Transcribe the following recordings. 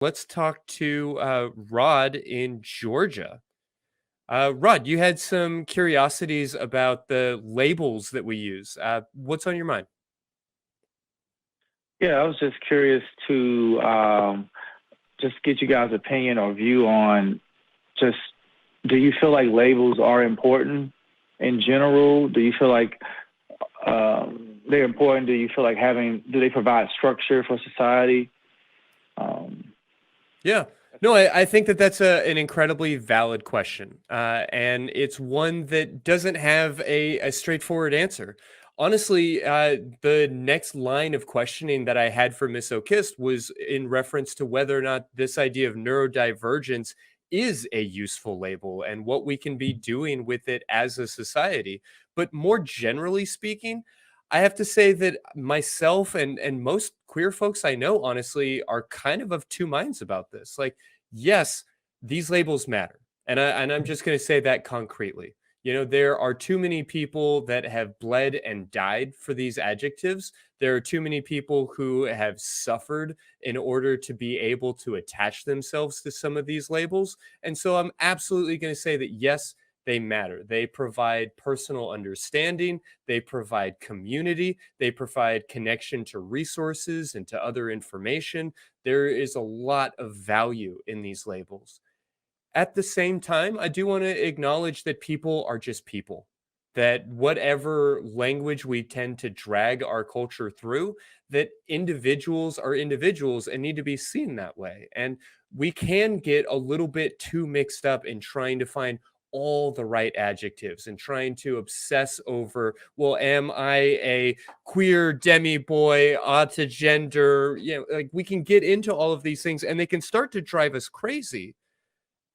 Let's talk to Rod in Georgia. Rod, you had some curiosities about the labels that we use. What's on your mind? Yeah, I was just curious to just get you guys' opinion or view on just do you feel like labels are important in general? Do you feel like they're important? Do you feel like do they provide structure for society? Um, Yeah. No, I think that that's an incredibly valid question. And it's one that doesn't have a straightforward answer. Honestly, the next line of questioning that I had for Miss O'Kist was in reference to whether or not this idea of neurodivergence is a useful label and what we can be doing with it as a society. But more generally speaking, I have to say that myself and most queer folks I know, honestly, are kind of two minds about this. Like, yes, these labels matter, and I'm just going to say that concretely. There are too many people that have bled and died for these adjectives. There are too many people who have suffered in order to be able to attach themselves to some of these labels. And so I'm absolutely going to say that yes, they matter. They provide personal understanding, they provide community, they provide connection to resources and to other information. There is a lot of value in these labels. At the same time, I do want to acknowledge that people are just people. That whatever language we tend to drag our culture through, that individuals are individuals and need to be seen that way. And we can get a little bit too mixed up in trying to find all the right adjectives and trying to obsess over, well, am I a queer demi boy, gender? Like we can get into all of these things and they can start to drive us crazy.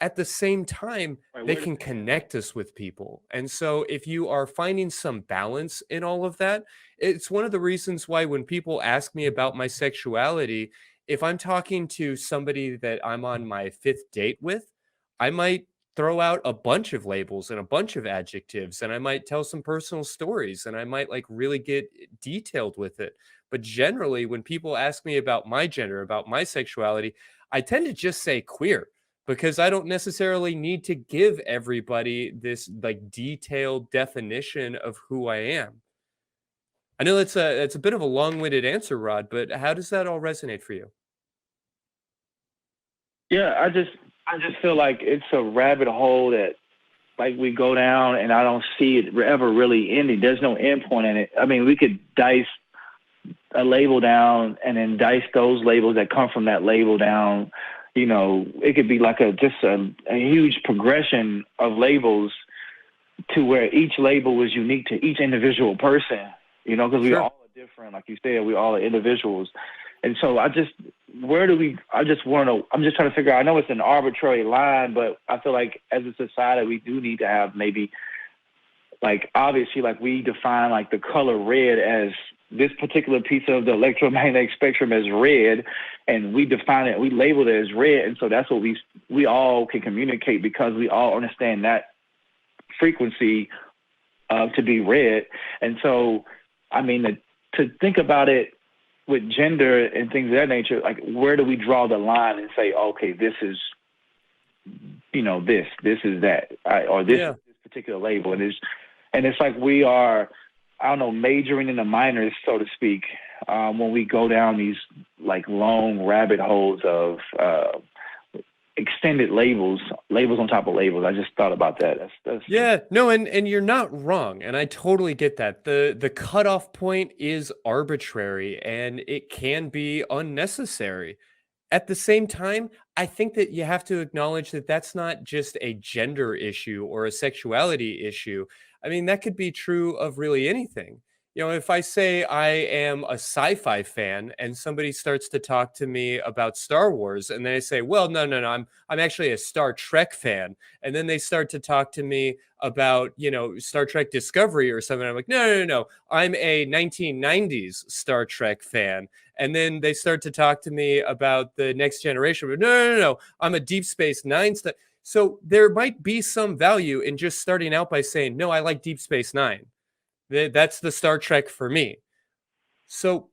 At the same time, right, they where can connect us with people. And so if you are finding some balance in all of that, it's one of the reasons why when people ask me about my sexuality, if I'm talking to somebody that I'm on my fifth date with, I might throw out a bunch of labels and a bunch of adjectives and I might tell some personal stories and I might like really get detailed with it. But generally when people ask me about my gender, about my sexuality, I tend to just say queer because I don't necessarily need to give everybody this like detailed definition of who I am. I know that's a bit of a long-winded answer, Rod, but how does that all resonate for you? Yeah, I just feel like it's a rabbit hole that like we go down and I don't see it ever really ending. There's no end point in it. I mean, we could dice a label down and then dice those labels that come from that label down. It could be like a huge progression of labels to where each label was unique to each individual person, because we all Sure. are different. Like you said, we all are individuals. And so I just want to, I'm just trying to figure out, I know it's an arbitrary line, but I feel like as a society, we do need to have maybe like, obviously, like we define like the color red as this particular piece of the electromagnetic spectrum as red, and we define it, we label it as red. And so that's what we all can communicate because we all understand that frequency to be red. And so, I mean, to think about it with gender and things of that nature, like where do we draw the line and say, okay, this is, this is that, or this Yeah. is this particular label, and it's like we are, I don't know, majoring in the minors, so to speak, when we go down these like long rabbit holes of extended labels on top of labels. I just thought about that. That's Yeah, no, and you're not wrong, and I totally get that. The cutoff point is arbitrary and it can be unnecessary. At the same time, I think that you have to acknowledge that that's not just a gender issue or a sexuality issue. I mean, that could be true of really anything. If I say I am a sci-fi fan and somebody starts to talk to me about Star Wars and then I say, "Well, no, no, no, I'm actually a Star Trek fan." And then they start to talk to me about, Star Trek Discovery or something. I'm like, "No, no, no, no. I'm a 1990s Star Trek fan." And then they start to talk to me about the next generation. But no, no, no, no. I'm a Deep Space Nine. So there might be some value in just starting out by saying, no, I like Deep Space Nine. That's the Star Trek for me. So,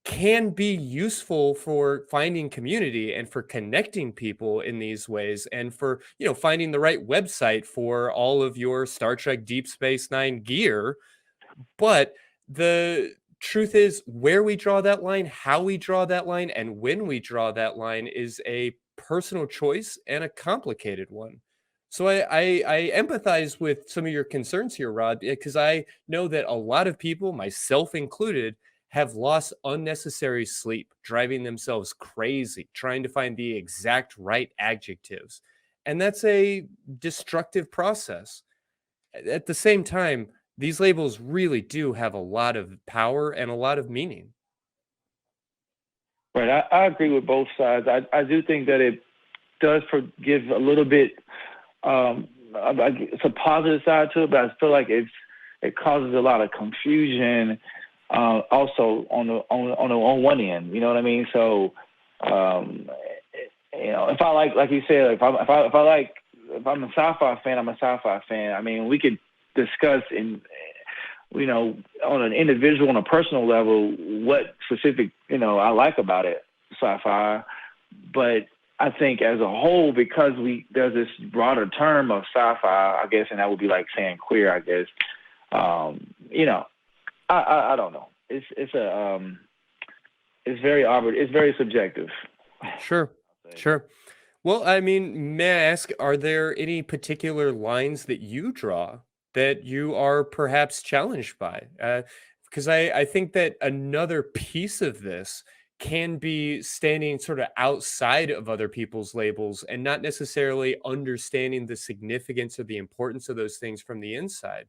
can be useful for finding community and for connecting people in these ways, and for, finding the right website for all of your Star Trek Deep Space Nine gear. But the truth is, where we draw that line, how we draw that line, and when we draw that line is a personal choice and a complicated one. So I empathize with some of your concerns here, Rod, because I know that a lot of people, myself included, have lost unnecessary sleep, driving themselves crazy, trying to find the exact right adjectives. And that's a destructive process. At the same time, these labels really do have a lot of power and a lot of meaning. Right. I agree with both sides. I do think that it does give a little bit. It's a positive side to it, but I feel like it causes a lot of confusion. Also on one end, you know what I mean. So, if I like you said, if I'm a sci-fi fan, I'm a sci-fi fan. I mean, we could discuss on an individual, on a personal level, what specific, I like about it, sci-fi. But I think as a whole, because there's this broader term of sci-fi, I guess, and that would be like saying queer, I guess. I don't know. It's very subjective. Sure. Well, I mean, may I ask, are there any particular lines that you draw that you are perhaps challenged by? Because I think that another piece of this can be standing sort of outside of other people's labels and not necessarily understanding the significance or the importance of those things from the inside.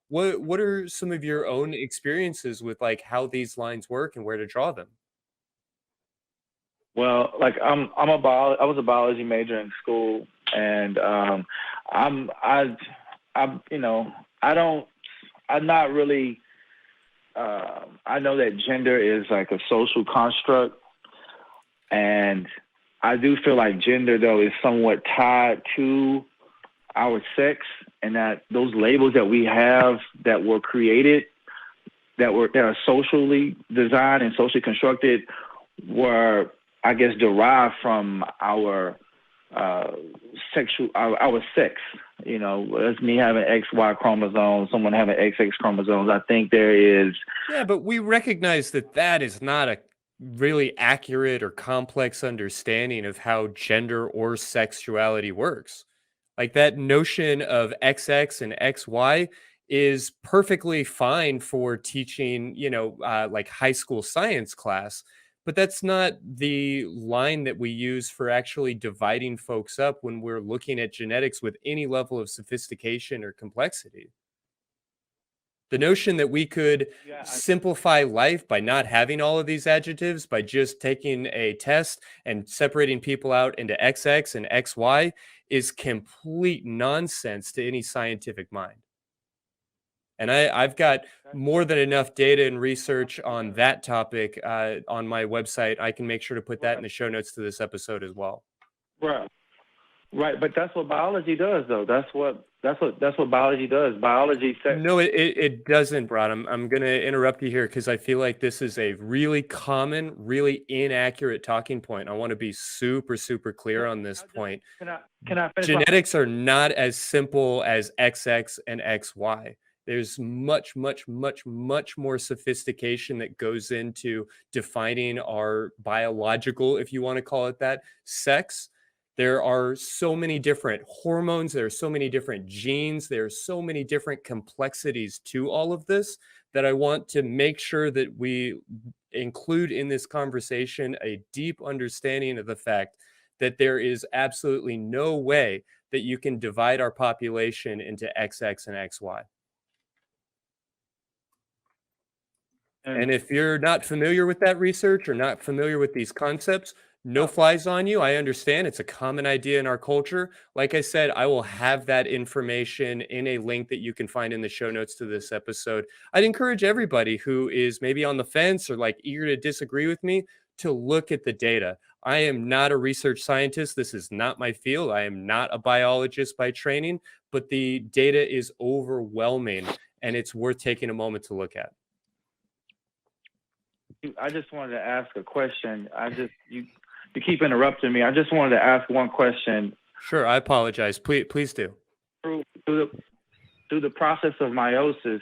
What are some of your own experiences with, like, how these lines work and where to draw them? Well, like I was a biology major in school, and I'm I don't I'm not really I know that gender is like a social construct, and I do feel like gender though is somewhat tied to our sex, and that those labels that we have that were created, that are socially designed and socially constructed, were, I guess, derived from our our sex. That's me having XY chromosomes, someone having XX chromosomes. I think there is. Yeah, but we recognize that that is not a really accurate or complex understanding of how gender or sexuality works. Like, that notion of XX and XY is perfectly fine for teaching, like high school science class, but that's not the line that we use for actually dividing folks up when we're looking at genetics with any level of sophistication or complexity. The notion that we could Yeah, simplify life by not having all of these adjectives, by just taking a test and separating people out into XX and XY, is complete nonsense to any scientific mind. And I've got more than enough data and research on that topic on my website. I can make sure to put that in the show notes to this episode as well. right, right. But that's what biology does, though. That's what biology does. Biology says. No, it doesn't, Brad. I'm going to interrupt you here because I feel like this is a really common, really inaccurate talking point. I want to be super, super clear on this point. Can I finish? Genetics are not as simple as XX and XY. There's much, much, much, much more sophistication that goes into defining our biological, if you want to call it that, sex. There are so many different hormones. There are so many different genes. There are so many different complexities to all of this that I want to make sure that we include in this conversation a deep understanding of the fact that there is absolutely no way that you can divide our population into XX and XY. And if you're not familiar with that research or not familiar with these concepts, no flies on you. I understand it's a common idea in our culture. Like I said, I will have that information in a link that you can find in the show notes to this episode. I'd encourage everybody who is maybe on the fence or like eager to disagree with me to look at the data. I am not a research scientist. This is not my field. I am not a biologist by training, but the data is overwhelming and it's worth taking a moment to look at. I just wanted to ask a question. You keep interrupting me. I just wanted to ask one question. Sure, I apologize. Please do. Through the process of meiosis,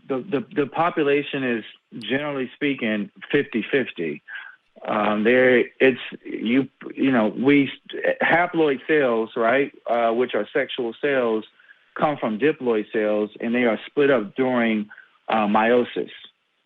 the population is generally speaking 50-50. We haploid cells, right, which are sexual cells, come from diploid cells, and they are split up during meiosis,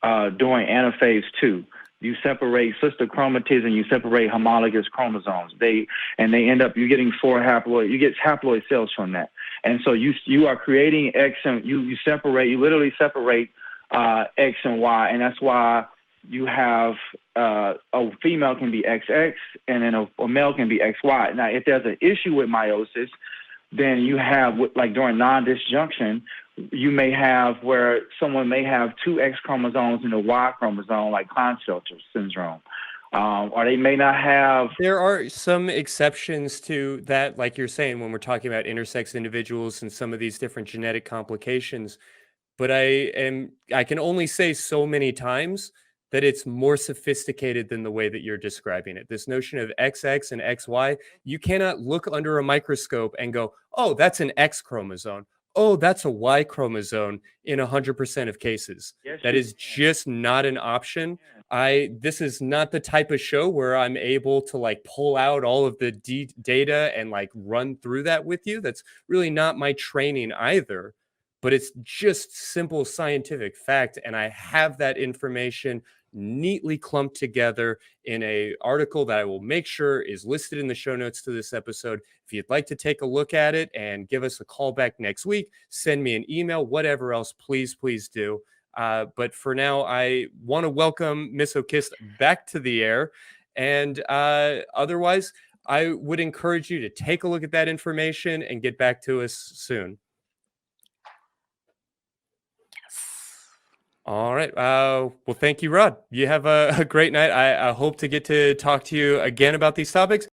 during anaphase 2. You separate sister chromatids and you separate homologous chromosomes. They end up you getting you get haploid cells from that. And so you are creating X, and you literally separate X and Y, and that's why you have a female can be XX and then a male can be XY. Now, if there's an issue with meiosis, then you have, like during non-disjunction, you may have where someone may have two X chromosomes and a Y chromosome, like Klinefelter syndrome. Or they may not have. There are some exceptions to that, like you're saying, when we're talking about intersex individuals and some of these different genetic complications. But I can only say so many times that it's more sophisticated than the way that you're describing it. This notion of XX and XY, you cannot look under a microscope and go, oh, that's an X chromosome. Oh, that's a Y chromosome in 100% of cases. Yes, That is just not an option. This is not the type of show where I'm able to like pull out all of the data and like run through that with you. That's really not my training either, but it's just simple scientific fact. And I have that information neatly clumped together in a article that I will make sure is listed in the show notes to this episode. If you'd like to take a look at it and give us a call back next week, send me an email, whatever else, please do. But for now, I want to welcome Miss O'Kist back to the air. And otherwise, I would encourage you to take a look at that information and get back to us soon. All right. Well, thank you, Rod. You have a great night. I hope to get to talk to you again about these topics.